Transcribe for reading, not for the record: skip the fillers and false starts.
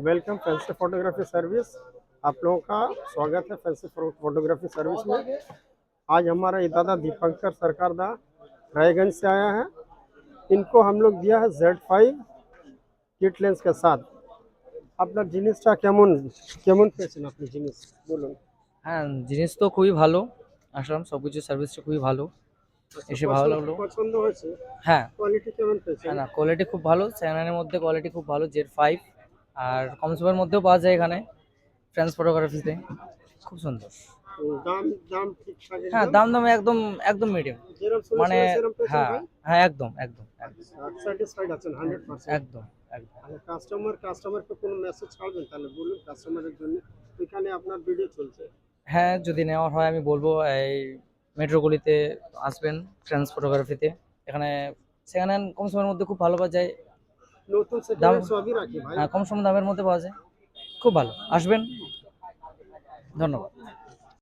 Welcome fancy photography service. आप लोगों का स्वागत है फैंसी फोटोग्राफी सर्विस में। आज हमारा ये दादा दीपंकर सरकार दा रायगंज से आया है। इनको हम लोग दिया है Z5 किट लेंस के साथ। আপনার জিনিসটা কেমন কেমন পেয়েছেন আপনি জিনিস বলুন। হ্যাঁ, জিনিস তো খুবই ভালো। আসলাম, সবকিছু সার্ভিসটা খুবই ভালো। আচ্ছা, এসে ভালো পছন্দ লাগলো। পছন্দ হয়েছে? হ্যাঁ, কোয়ালিটি কেমন পেয়েছেন? হ্যাঁ, না কোয়ালিটি খুব ভালো। সেকেন্ড হ্যান্ডের মধ্যে কোয়ালিটি খুব ভালো। Z5 আর কম সময়ের মধ্যেও পাওয়া যায় এখানে ট্রান্স ফটোগ্রাফিতে। খুব সুন্দর। দাম দাম ঠিকঠাক হ্যাঁ, একদম? দাম একদম একদম মিডিয়াম। যেরকম মানে শুনেছিলেন সেরকম পেয়েছেন হ্যাঁ, ভাই? হ্যাঁ, একদম একদম একদম স্যাটিসফাইড আছেন 100%? একদম একদম। আচ্ছা, কাস্টমারকে কোনো মেসেজ ছাড়বেন তাহলে বলুন কাস্টমারের জন্য। এখানে আপনার ভিডিও চলছে। হ্যাঁ, যদি নেওয়ার হয় আমি বলবো এই মেট্রোগুলিতে আসবেন ট্রান্স ফটোগ্রাফিতে। এখানে সেকেন্ড হ্যান্ড কম সময়ের মধ্যে খুব ভালো পাওয়া যায়। নতুন সেকেন্ড দাম হ্যান্ড সবই রাখি ভাই। হ্যাঁ, কম সম দামের মধ্যে পাওয়া যায়। খুব ভালো, আসবেন। ধন্যবাদ।